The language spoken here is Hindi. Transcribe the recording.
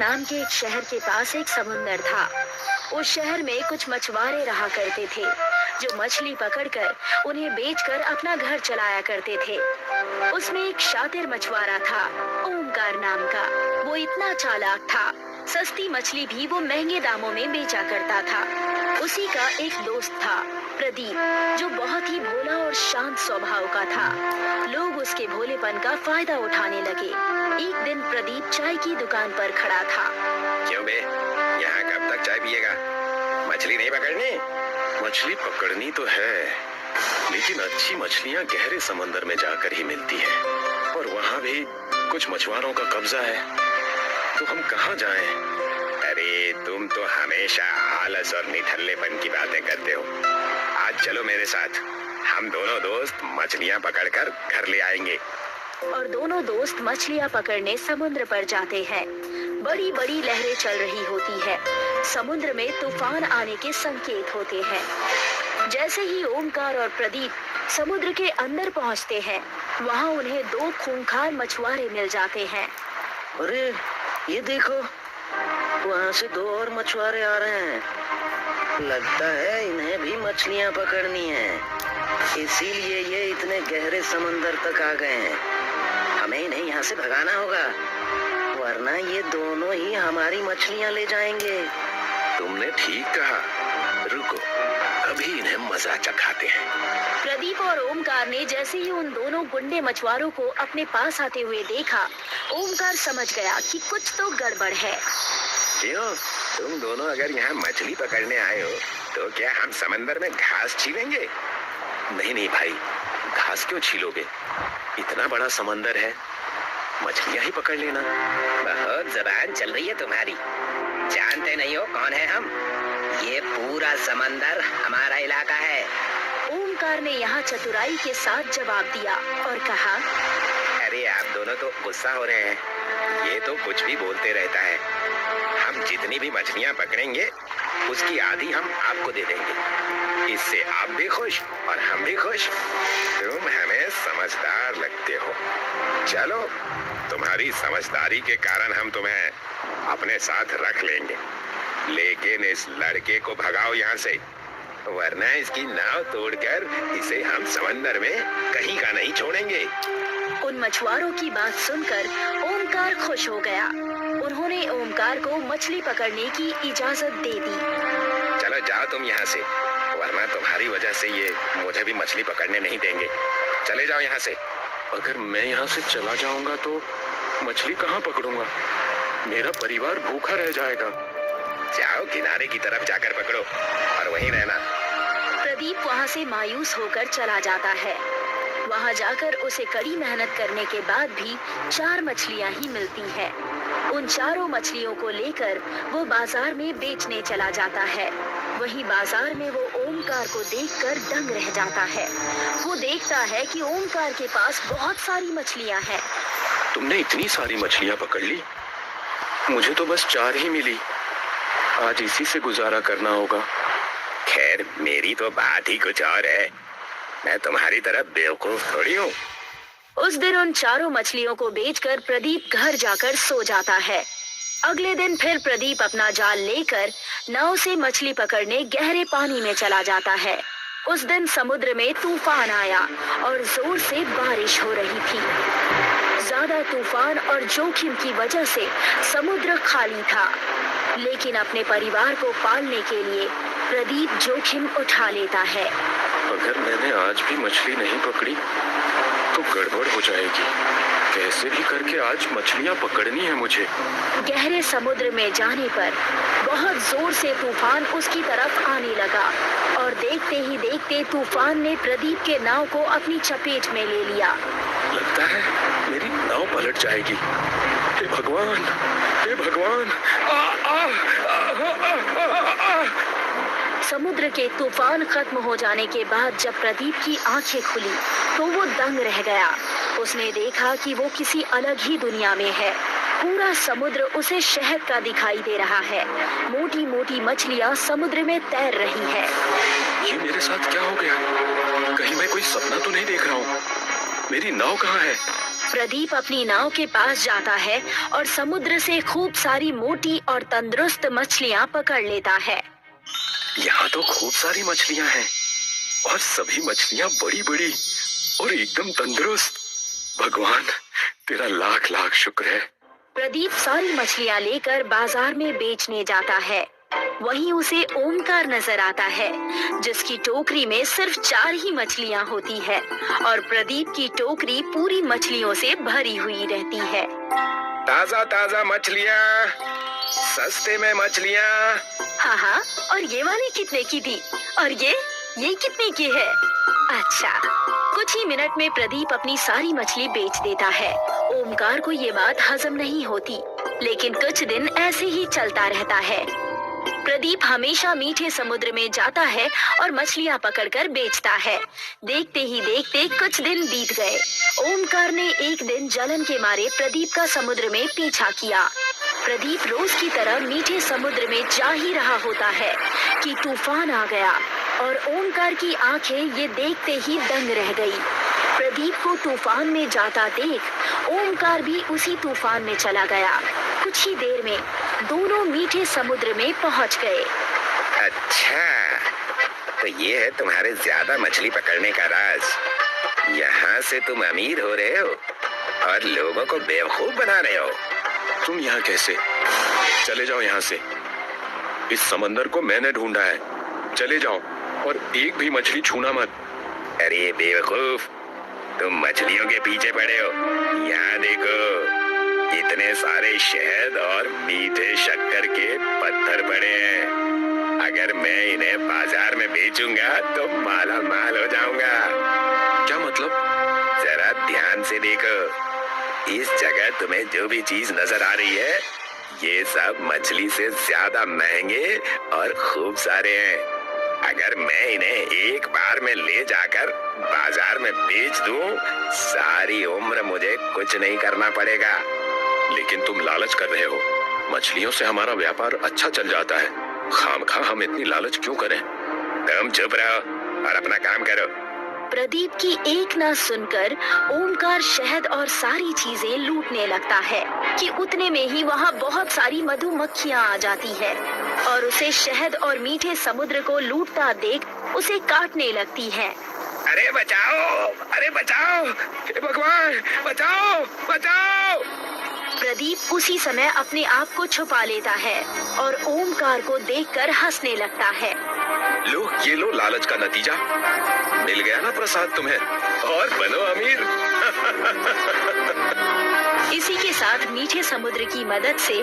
नाम के एक शहर के पास एक समुंदर था। उस शहर में कुछ मछुआरे रहा करते थे जो मछली पकड़कर उन्हें बेचकर अपना घर चलाया करते थे। उसमें एक शातिर मछुआरा था, ओमकार नाम का। वो इतना चालाक था, सस्ती मछली भी वो महंगे दामों में बेचा करता था। उसी का एक दोस्त था, प्रदीप, जो बहुत ही भोला और शांत स्वभाव का था। लोग उसके भोलेपन का फायदा उठाने लगे। एक दिन प्रदीप चाय की दुकान पर खड़ा था। क्यों बे, यहाँ कब तक चाय पिएगा? मछली नहीं पकड़नी? मछली पकड़नी तो है, लेकिन अच्छी मछलियाँ गहरे समंदर में जाकर ही मिलती है, और वहाँ भी कुछ मछुआरों का कब्जा है। तो हम कहाँ जाएं? अरे तुम तो हमेशा आलस और निठल्लेपन की बातें करते हो। आज चलो मेरे साथ, हम दोनों दोस्त मछलियाँ पकड़कर घर ले आएंगे। और दोनों दोस्त मछलियाँ पकड़ने समुद्र पर जाते हैं। बड़ी बड़ी लहरें चल रही होती है। समुद्र में तूफान आने के संकेत होते हैं। जैसे ही ओमकार और प्रदीप समुद्र के अंदर पहुंचते हैं, वहां उन्हें दो खूंखार मछुआरे मिल जाते हैं। अरे ये देखो, वहाँ से दो और मछुआरे आ रहे हैं। लगता है इन्हें भी मछलियाँ पकड़नी है, इसीलिए ये इतने गहरे समंदर तक आ गए हैं। हमें इन्हें यहाँ से भगाना होगा, वरना ये दोनों ही हमारी मछलियाँ ले जाएंगे। तुमने ठीक कहा, रुको अभी इन्हें मजा चखाते हैं। प्रदीप और ओमकार ने जैसे ही उन दोनों गुंडे मछुआरों को अपने पास आते हुए देखा, ओमकार समझ गया कि कुछ तो गड़बड़ है। क्यों, तुम दोनों अगर यहाँ मछली पकड़ने आए हो तो क्या हम समंदर में घास छीलेंगे? नहीं नहीं भाई, घास क्यों छीलोगे? इतना बड़ा समंदर है, मछलियाँ ही पकड़ लेना। बहुत जबान चल रही है तुम्हारी, जानते नहीं हो कौन है हम? ये पूरा समंदर हमारा इलाका है। ओमकार ने यहाँ चतुराई के साथ जवाब दिया और कहा, अरे आप दोनों तो गुस्सा हो रहे हैं, ये तो कुछ भी बोलते रहता है। हम जितनी भी मछलियाँ पकड़ेंगे उसकी आधी हम आपको दे देंगे। इससे आप भी खुश और हम भी खुश। तुम हमें समझदार लगते हो। चलो, तुम्हारी समझदारी के कारण हम तुम्हें अपने साथ रख लेंगे, लेकिन इस लड़के को भगाओ यहाँ से, वरना इसकी नाव तोड़कर इसे हम समंदर में कहीं का नहीं छोड़ेंगे। उन मछुआरों की बात सुनकर ओमकार खुश हो गया। उन्होंने ओमकार को मछली पकड़ने की इजाजत दे दी। चलो जाओ तुम यहाँ से, वरना तुम्हारी वजह से ये मुझे भी मछली पकड़ने नहीं देंगे। चले जाओ यहाँ से। अगर मैं यहाँ से चला जाऊंगा तो मछली कहाँ पकड़ूंगा? मेरा परिवार भूखा रह जाएगा। जाओ किनारे की तरफ जाकर पकड़ो और वहीं रहना। प्रदीप वहाँ से मायूस होकर चला जाता है। वहाँ जाकर उसे कड़ी मेहनत करने के बाद भी 4 मछलियाँ ही मिलती हैं। उन चारों मछलियों को लेकर वो बाजार में बेचने चला जाता है। वहीं बाजार में वो ओमकार को देखकर दंग रह जाता है। वो देखता है कि ओमकार के पास बहुत सारी मछलियाँ हैं। तुमने इतनी सारी मछलियाँ पकड़ ली? मुझे तो बस 4 ही मिली। आज इसी से गुजारा करना होगा। खैर, मेरी तो बात ही कुछ और है। मैं तुम्हारी तरह बेवकूफ थोड़ी हूँ। उस दिन उन चारों मछलियों को बेचकर प्रदीप घर जाकर सो जाता है। अगले दिन फिर प्रदीप अपना जाल लेकर नाव से मछली पकड़ने गहरे पानी में चला जाता है। उस दिन समुद्र में तूफान आया और जोर से बारिश हो रही थी। ज्यादा तूफान और जोखिम की वजह से समुद्र खाली था, लेकिन अपने परिवार को पालने के लिए प्रदीप जोखिम उठा लेता है। अगर मैंने आज भी मछली नहीं पकड़ी तो गड़बड़ हो जाएगी। कैसे भी करके आज मछलियाँ पकड़नी है मुझे। गहरे समुद्र में जाने पर बहुत जोर से तूफान उसकी तरफ आने लगा और देखते ही देखते तूफान ने प्रदीप के नाव को अपनी चपेट में ले लिया। लगता है मेरी नाव पलट जाएगी। हे भगवान, हे भगवान! समुद्र के तूफान खत्म हो जाने के बाद जब प्रदीप की आंखें खुली तो वो दंग रह गया। उसने देखा कि वो किसी अलग ही दुनिया में है। पूरा समुद्र उसे शहद का दिखाई दे रहा है। मोटी मोटी मछलियाँ समुद्र में तैर रही है। ये मेरे साथ क्या हो गया? कहीं मैं कोई सपना तो नहीं देख रहा हूँ? मेरी नाव कहाँ है? प्रदीप अपनी नाव के पास जाता है और समुद्र से खूब सारी मोटी और तंदुरुस्त मछलियां पकड़ लेता है। यहाँ तो खूब सारी मछलियाँ हैं और सभी मछलियाँ बड़ी बड़ी और एकदम तंदुरुस्त। भगवान तेरा लाख लाख शुक्र है। प्रदीप सारी मछलियां लेकर बाजार में बेचने जाता है। वहीं उसे ओमकार नजर आता है, जिसकी टोकरी में सिर्फ 4 ही मछलियां होती है और प्रदीप की टोकरी पूरी मछलियों से भरी हुई रहती है। ताजा ताजा मछलियाँ, सस्ते में मछलियाँ। हाँ, और ये वाली कितने की थी? और ये कितने की है? अच्छा, कुछ ही मिनट में प्रदीप अपनी सारी मछली बेच देता है। ओमकार को ये बात हजम नहीं होती, लेकिन कुछ दिन ऐसे ही चलता रहता है। प्रदीप हमेशा मीठे समुद्र में जाता है और मछलियां पकड़कर बेचता है। देखते ही देखते कुछ दिन बीत गए। ओमकार ने एक दिन जलन के मारे प्रदीप का समुद्र में पीछा किया। प्रदीप रोज की तरह मीठे समुद्र में जा ही रहा होता है कि तूफान आ गया और ओमकार की आंखें ये देखते ही दंग रह गई। प्रदीप को तूफान में जाता देख ओमकार भी उसी तूफान में चला गया। कुछ ही देर में दोनों मीठे समुद्र में पहुंच गए। अच्छा, तो ये है तुम्हारे ज्यादा मछली पकड़ने का राज। यहाँ से तुम अमीर हो रहे हो और लोगों को बेवकूफ बना रहे हो। तुम यहाँ कैसे? चले जाओ यहाँ से। इस समंदर को मैंने ढूंढा है। चले जाओ और एक भी मछली छूना मत। अरे बेवकूफ, तुम मछलियों के पीछे पड़े हो। यहाँ देखो, इतने सारे शहद और मीठे शक्कर के पत्थर पड़े हैं। अगर मैं इन्हें बाजार में बेचूंगा तो माला माल हो जाऊंगा। क्या मतलब? जरा ध्यान से देखो। इस जगह तुम्हें जो भी चीज नजर आ रही है, ये सब मछली से ज्यादा महंगे और खूब सारे हैं। अगर मैं इन्हें एक बार में ले जाकर बाजार में बेच दूं, सारी उम्र मुझे कुछ नहीं करना पड़ेगा। लेकिन तुम लालच कर रहे हो। मछलियों से हमारा व्यापार अच्छा चल जाता है। खामखा हम इतनी लालच क्यों करें? तुम चुप रहो और अपना काम करो। प्रदीप की एक ना सुनकर ओमकार शहद और सारी चीजें लूटने लगता है कि उतने में ही वहाँ बहुत सारी मधुमक्खियाँ आ जाती है और उसे शहद और मीठे समुद्र को लूटता देख उसे काटने लगती हैं। अरे बचाओ, अरे बचाओ, हे भगवान बचाओ, बचाओ। प्रदीप उसी समय अपने आप को छुपा लेता है और ओमकार को देखकर हंसने लगता है। ये लो लालच का नतीजा। मिल गया ना प्रसाद तुम्हें, और बनो अमीर। इसी के साथ मीठे समुद्र की मदद से